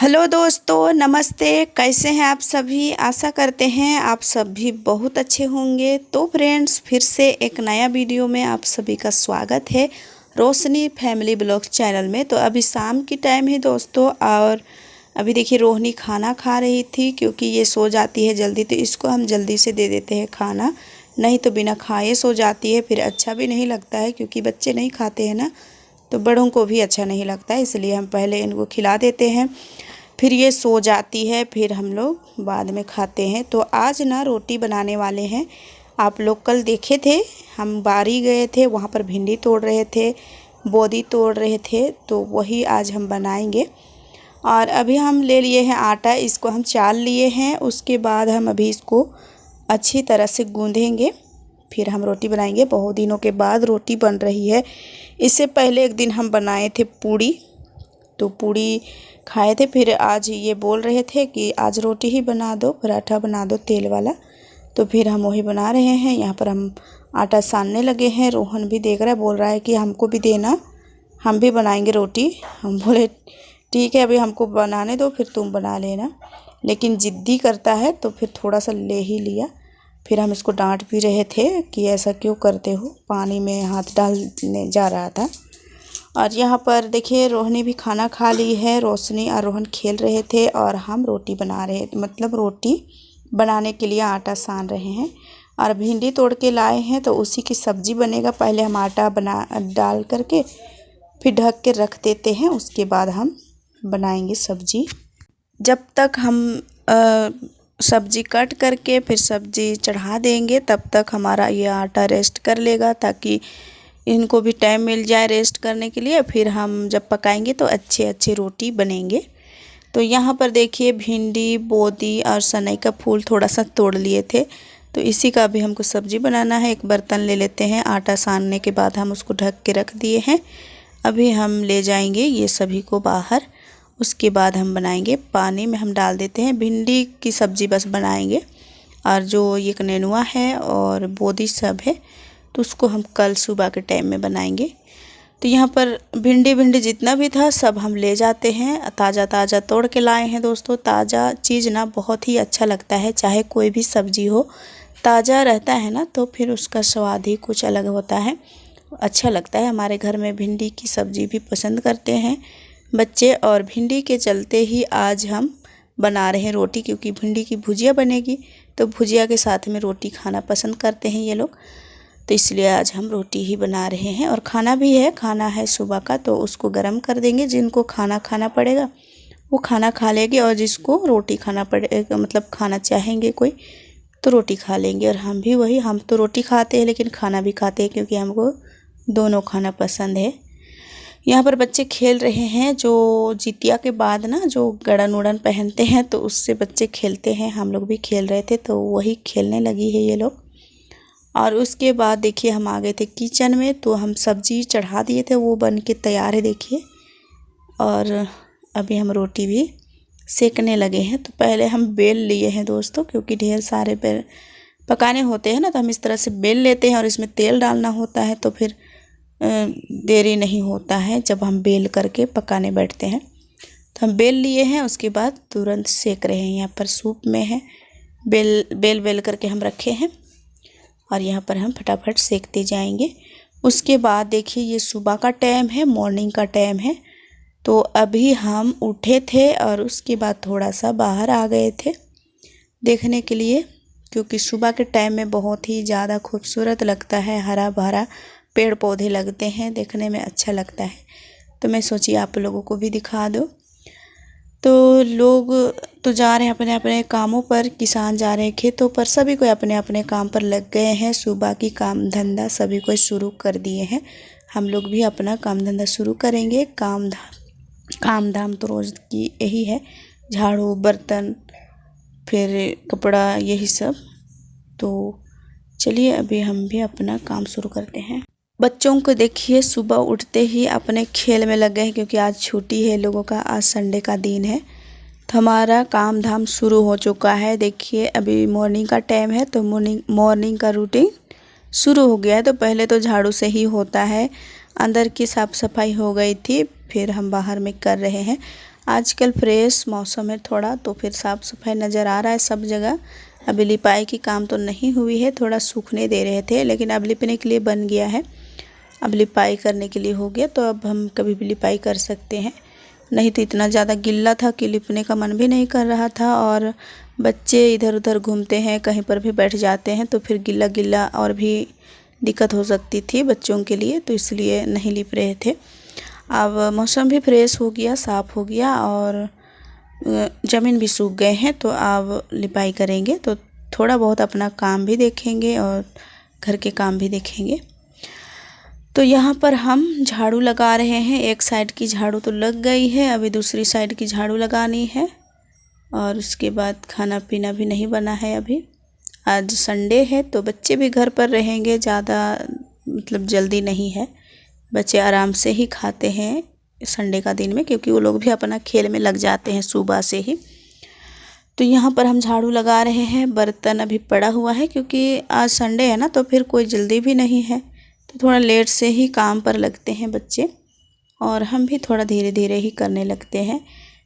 Hello दोस्तों, नमस्ते। कैसे हैं आप सभी? आशा करते हैं आप सभी बहुत अच्छे होंगे। तो फ्रेंड्स, फिर से एक नया वीडियो में आप सभी का स्वागत है रोशनी फैमिली ब्लॉग्स चैनल में। तो अभी शाम की टाइम है दोस्तों, और अभी देखिए रोहिणी खाना खा रही थी क्योंकि ये सो जाती है जल्दी, तो इसको हम जल्दी से दे देते हैं खाना, नहीं तो बिना खाए सो जाती है, फिर अच्छा भी नहीं लगता है क्योंकि बच्चे नहीं खाते हैं ना, तो बड़ों को भी अच्छा नहीं लगता है, इसलिए हम पहले इनको खिला देते हैं, फिर ये सो जाती है, फिर हम लोग बाद में खाते हैं। तो आज ना रोटी बनाने वाले हैं। आप लोग कल देखे थे, हम बारी गए थे, वहाँ पर भिंडी तोड़ रहे थे, बोदी तोड़ रहे थे, तो वही आज हम बनाएंगे। और अभी हम ले लिए हैं आटा, इसको हम चाल लिए हैं, उसके बाद हम अभी इसको अच्छी तरह से गूँधेंगे, फिर हम रोटी बनाएंगे। बहुत दिनों के बाद रोटी बन रही है। इससे पहले एक दिन हम बनाए थे पूड़ी, तो पूड़ी खाए थे, फिर आज ये बोल रहे थे कि आज रोटी ही बना दो, पराठा बना दो तेल वाला, तो फिर हम वही बना रहे हैं। यहाँ पर हम आटा सानने लगे हैं। रोहन भी देख रहा है, बोल रहा है कि हमको भी देना, हम भी बनाएंगे रोटी। हम बोले ठीक है, अभी हमको बनाने दो, फिर तुम बना लेना, लेकिन ज़िद्दी करता है तो फिर थोड़ा सा ले ही लिया। फिर हम इसको डांट भी रहे थे कि ऐसा क्यों करते हो, पानी में हाथ डालने जा रहा था। और यहाँ पर देखिए रोहनी भी खाना खा ली है। रोशनी और रोहन खेल रहे थे और हम रोटी बना रहे थे, मतलब रोटी बनाने के लिए आटा सान रहे हैं। और भिंडी तोड़ के लाए हैं तो उसी की सब्ज़ी बनेगा। पहले हम आटा डाल करके फिर ढक के रख देते हैं, उसके बाद हम बनाएंगे सब्ज़ी। जब तक हम सब्ज़ी कट करके फिर सब्ज़ी चढ़ा देंगे, तब तक हमारा ये आटा रेस्ट कर लेगा, ताकि इनको भी टाइम मिल जाए रेस्ट करने के लिए। फिर हम जब पकाएंगे तो अच्छे रोटी बनेंगे। तो यहाँ पर देखिए भिंडी, बोदी और सनई का फूल थोड़ा सा तोड़ लिए थे, तो इसी का भी हमको सब्ज़ी बनाना है। एक बर्तन ले लेते हैं, आटा सानने के बाद हम उसको ढक के रख दिए हैं। अभी हम ले जाएंगे ये सभी को बाहर, उसके बाद हम बनाएंगे। पानी में हम डाल देते हैं, भिंडी की सब्ज़ी बस बनाएंगे, और जो ये नेनुआ है और बोदी सब है तो उसको हम कल सुबह के टाइम में बनाएंगे। तो यहाँ पर भिंडी जितना भी था सब हम ले जाते हैं। ताज़ा तोड़ के लाए हैं दोस्तों। ताज़ा चीज़ ना बहुत ही अच्छा लगता है, चाहे कोई भी सब्ज़ी हो, ताज़ा रहता है ना तो फिर उसका स्वाद ही कुछ अलग होता है, अच्छा लगता है। हमारे घर में भिंडी की सब्ज़ी भी पसंद करते हैं बच्चे, और भिंडी के चलते ही आज हम बना रहे हैं रोटी, क्योंकि भिंडी की भुजिया बनेगी तो भुजिया के साथ में रोटी खाना पसंद करते हैं ये लोग, तो इसलिए आज हम रोटी ही बना रहे हैं। और खाना भी है, खाना है सुबह का, तो उसको गर्म कर देंगे। जिनको खाना पड़ेगा वो खाना खा लेंगे, और जिसको रोटी खाना पड़ेगा, मतलब खाना चाहेंगे कोई, तो रोटी खा लेंगे। और हम भी वही, हम तो रोटी खाते हैं लेकिन खाना भी खाते हैं, क्योंकि हमको दोनों खाना पसंद है। यहाँ पर बच्चे खेल रहे हैं, जो जितिया के बाद ना जो गड़न उड़न पहनते हैं तो उससे बच्चे खेलते हैं। हम लोग भी खेल रहे थे तो वही खेलने लगी है ये लोग। और उसके बाद देखिए हम आ गए थे किचन में, तो हम सब्ज़ी चढ़ा दिए थे, वो बन के तैयार है देखिए। और अभी हम रोटी भी सेकने लगे हैं। तो पहले हम बेल लिए हैं दोस्तों, क्योंकि ढेर सारे पकाने होते हैं ना, तो हम इस तरह से बेल लेते हैं, और इसमें तेल डालना होता है, तो फिर देरी नहीं होता है जब हम बेल करके पकाने बैठते हैं। तो हम बेल लिए हैं, उसके बाद तुरंत सेक रहे हैं। यहाँ पर सूप में है, बेल करके हम रखे हैं, और यहाँ पर हम फटाफट सेकते जाएंगे। उसके बाद देखिए ये सुबह का टाइम है, मॉर्निंग का टाइम है। तो अभी हम उठे थे और उसके बाद थोड़ा सा बाहर आ गए थे देखने के लिए, क्योंकि सुबह के टाइम में बहुत ही ज़्यादा खूबसूरत लगता है, हरा भरा पेड़ पौधे लगते हैं, देखने में अच्छा लगता है। तो मैं सोची आप लोगों को भी दिखा दो। तो लोग तो जा रहे हैं अपने अपने कामों पर, किसान जा रहे हैं खेतों पर, सभी कोई अपने अपने काम पर लग गए हैं। सुबह की काम धंधा सभी कोई शुरू कर दिए हैं। हम लोग भी अपना काम धंधा शुरू करेंगे। काम धाम तो रोज़ की यही है, झाड़ू बर्तन फिर कपड़ा, यही सब। तो चलिए अभी हम भी अपना काम शुरू करते हैं। बच्चों को देखिए सुबह उठते ही अपने खेल में लग गए हैं, क्योंकि आज छुट्टी है लोगों का, आज संडे का दिन है। तो हमारा काम धाम शुरू हो चुका है। देखिए अभी मॉर्निंग का टाइम है, तो मॉर्निंग का रूटीन शुरू हो गया है। तो पहले तो झाड़ू से ही होता है, अंदर की साफ़ सफाई हो गई थी, फिर हम बाहर में कर रहे हैं। आजकल फ्रेश मौसम है थोड़ा, तो फिर साफ़ सफाई नज़र आ रहा है सब जगह। अभी लिपाई की काम तो नहीं हुई है, थोड़ा सूखने दे रहे थे, लेकिन अब लिपने के लिए बन गया है। अब लिपाई करने के लिए हो गया, तो अब हम कभी भी लिपाई कर सकते हैं। नहीं तो इतना ज़्यादा गिल्ला था कि लिपने का मन भी नहीं कर रहा था, और बच्चे इधर उधर घूमते हैं, कहीं पर भी बैठ जाते हैं, तो फिर गिल्ला गिल्ला और भी दिक्कत हो सकती थी बच्चों के लिए, तो इसलिए नहीं लिप रहे थे। अब मौसम भी फ्रेश हो गया, साफ़ हो गया, और ज़मीन भी सूख गए हैं, तो अब लिपाई करेंगे। तो थोड़ा बहुत अपना काम भी देखेंगे और घर के काम भी देखेंगे। तो यहाँ पर हम झाड़ू लगा रहे हैं। एक साइड की झाड़ू तो लग गई है, अभी दूसरी साइड की झाड़ू लगानी है, और उसके बाद खाना पीना भी नहीं बना है अभी। आज संडे है, तो बच्चे भी घर पर रहेंगे, ज़्यादा मतलब जल्दी नहीं है। बच्चे आराम से ही खाते हैं संडे का दिन में, क्योंकि वो लोग भी अपना खेल में लग जाते हैं सुबह से ही। तो यहाँ पर हम झाड़ू लगा रहे हैं। बर्तन अभी पड़ा हुआ है, क्योंकि आज संडे है ना, तो फिर कोई जल्दी भी नहीं है, तो थोड़ा लेट से ही काम पर लगते हैं बच्चे, और हम भी थोड़ा धीरे धीरे ही करने लगते हैं।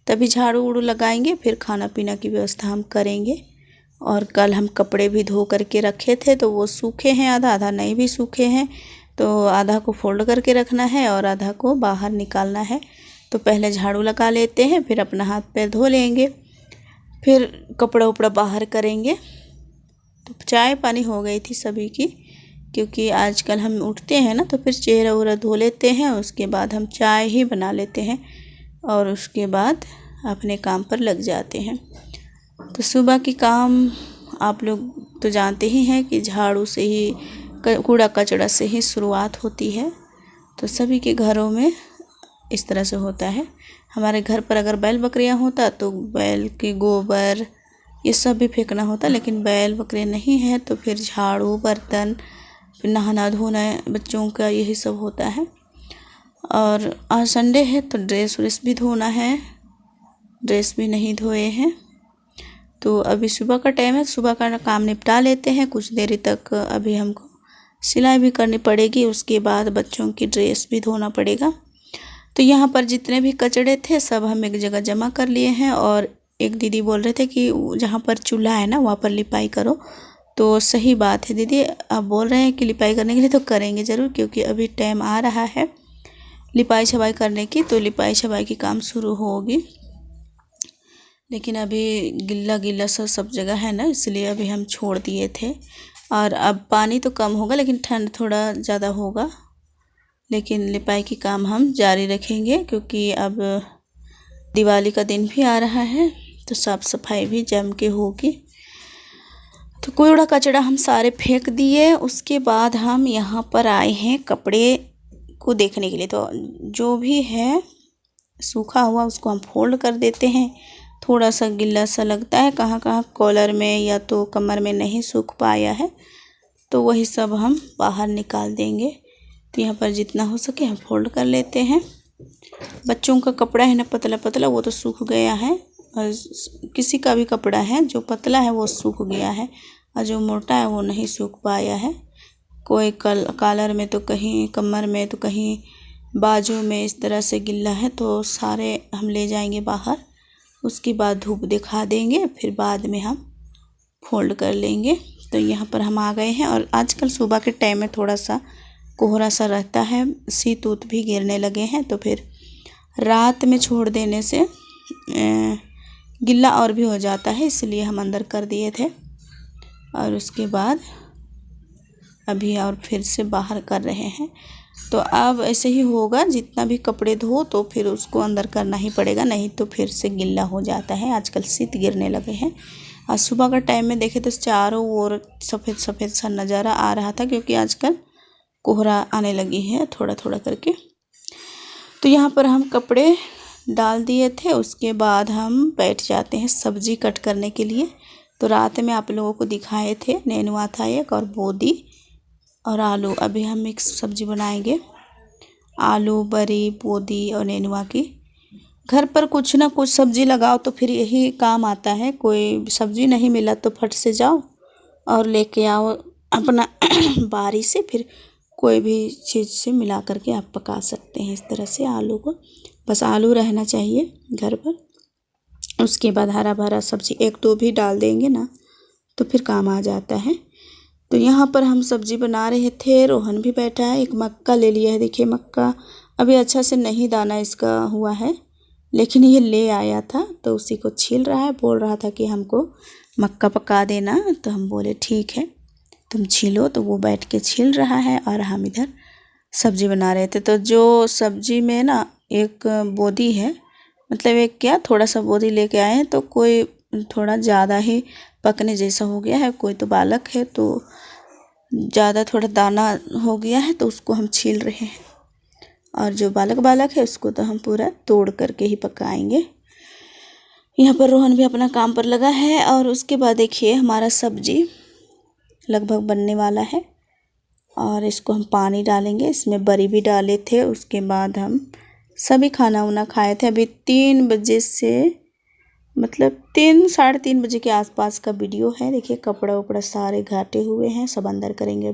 तभी झाड़ू उड़ू लगाएंगे, फिर खाना पीना की व्यवस्था हम करेंगे। और कल हम कपड़े भी धो करके रखे थे, तो वो सूखे हैं, आधा आधा नहीं भी सूखे हैं, तो आधा को फोल्ड करके रखना है और आधा को बाहर निकालना है। तो पहले झाड़ू लगा लेते हैं, फिर अपना हाथ पैर धो लेंगे, फिर कपड़ा उपड़ा बाहर करेंगे। तो चाय पानी हो गई थी सभी की, क्योंकि आजकल हम उठते हैं ना, तो फिर चेहरा वगैरह धो लेते हैं, उसके बाद हम चाय ही बना लेते हैं, और उसके बाद अपने काम पर लग जाते हैं। तो सुबह की काम आप लोग तो जानते ही हैं कि झाड़ू से ही, कूड़ा कचड़ा से ही शुरुआत होती है। तो सभी के घरों में इस तरह से होता है। हमारे घर पर अगर बैल बकरियां होता तो बैल के गोबर ये सब भी फेंकना होता, लेकिन बैल बकरियां नहीं है, तो फिर झाड़ू, बर्तन, फिर नहाना धोना बच्चों का, यही सब होता है। और आज संडे है, तो ड्रेस व्रेस भी धोना है, ड्रेस भी नहीं धोए हैं। तो अभी सुबह का टाइम है, सुबह का काम निपटा लेते हैं कुछ देरी तक। अभी हमको सिलाई भी करनी पड़ेगी, उसके बाद बच्चों की ड्रेस भी धोना पड़ेगा। तो यहाँ पर जितने भी कचड़े थे सब हम एक जगह जमा कर लिए हैं। और एक दीदी बोल रहे थे कि जहाँ पर चूल्हा है ना, वहाँ पर लिपाई करो। तो सही बात है दीदी, आप बोल रहे हैं कि लिपाई करने के लिए, तो करेंगे ज़रूर, क्योंकि अभी टाइम आ रहा है लिपाई छपाई करने की। तो लिपाई छपाई की काम शुरू होगी, लेकिन अभी गिल्ला गिल्ला सा सब जगह है ना, इसलिए अभी हम छोड़ दिए थे। और अब पानी तो कम होगा, लेकिन ठंड थोड़ा ज़्यादा होगा, लेकिन लिपाई की काम हम जारी रखेंगे, क्योंकि अब दिवाली का दिन भी आ रहा है, तो साफ़ सफाई भी जम के होगी। तो कूड़ा कचड़ा हम सारे फेंक दिए। उसके बाद हम यहाँ पर आए हैं कपड़े को देखने के लिए। तो जो भी है सूखा हुआ उसको हम फोल्ड कर देते हैं। थोड़ा सा गिल्ला सा लगता है, कहाँ कहाँ कॉलर में या तो कमर में नहीं सूख पाया है, तो वही सब हम बाहर निकाल देंगे। तो यहाँ पर जितना हो सके हम फोल्ड कर लेते हैं। बच्चों का कपड़ा है ना पतला पतला, वो तो सूख गया है, और किसी का भी कपड़ा है जो पतला है वो सूख गया है, और जो मोटा है वो नहीं सूख पाया है। कोई कॉलर में तो कहीं कमर में, तो कहीं बाजू में, इस तरह से गिल्ला है, तो सारे हम ले जाएंगे बाहर। उसके बाद धूप दिखा देंगे, फिर बाद में हम फोल्ड कर लेंगे। तो यहाँ पर हम आ गए हैं, और आजकल सुबह के टाइम में थोड़ा सा कोहरा सा रहता है, शीत उत भी गिरने लगे हैं, तो फिर रात में छोड़ देने से गिल्ला और भी हो जाता है, इसलिए हम अंदर कर दिए थे। और उसके बाद अभी और फिर से बाहर कर रहे हैं। तो अब ऐसे ही होगा, जितना भी कपड़े धो तो फिर उसको अंदर करना ही पड़ेगा, नहीं तो फिर से गिल्ला हो जाता है। आजकल शीत गिरने लगे हैं। और सुबह का टाइम में देखे तो चारों ओर सफ़ेद सफ़ेद सा नज़ारा आ रहा था, क्योंकि आजकल कोहरा आने लगी है थोड़ा थोड़ा करके। तो यहाँ पर हम कपड़े डाल दिए थे, उसके बाद हम बैठ जाते हैं सब्ज़ी कट करने के लिए। तो रात में आप लोगों को दिखाए थे, नेनुआ था एक, और बोदी और आलू। अभी हम मिक्स सब्ज़ी बनाएंगे, आलू, बरी, बोदी और नेनुआ की। घर पर कुछ ना कुछ सब्ज़ी लगाओ तो फिर यही काम आता है। कोई सब्ज़ी नहीं मिला तो फट से जाओ और लेके आओ अपना बारी से, फिर कोई भी चीज़ से मिला करके आप पका सकते हैं इस तरह से आलू को। बस आलू रहना चाहिए घर पर। उसके बाद हरा भरा सब्ज़ी 1-2 भी डाल देंगे ना तो फिर काम आ जाता है। तो यहाँ पर हम सब्ज़ी बना रहे थे, रोहन भी बैठा है। एक मक्का ले लिया है, देखिए मक्का अभी अच्छा से नहीं दाना इसका हुआ है, लेकिन ये ले आया था तो उसी को छील रहा है। बोल रहा था कि हमको मक्का पका देना, तो हम बोले ठीक है तुम छीलो। तो वो बैठ के छील रहा है और हम इधर सब्ज़ी बना रहे थे। तो जो सब्ज़ी में ना एक बोदी है, मतलब एक क्या थोड़ा सा बोदी लेके आए हैं, तो कोई थोड़ा ज़्यादा ही पकने जैसा हो गया है, कोई तो बालक है तो ज़्यादा थोड़ा दाना हो गया है तो उसको हम छील रहे हैं। और जो बालक है उसको तो हम पूरा तोड़ करके ही पकाएंगे। यहाँ पर रोहन भी अपना काम पर लगा है। और उसके बाद देखिए हमारा सब्ज़ी लगभग बनने वाला है और इसको हम पानी डालेंगे। इसमें बड़ी भी डाले थे। उसके बाद हम सभी खाना वाना खाए थे। अभी 3 बजे से, मतलब 3 साढ़े 3 बजे के आसपास का वीडियो है। देखिए कपड़ा उपड़ा सारे घाटे हुए हैं, सब अंदर करेंगे।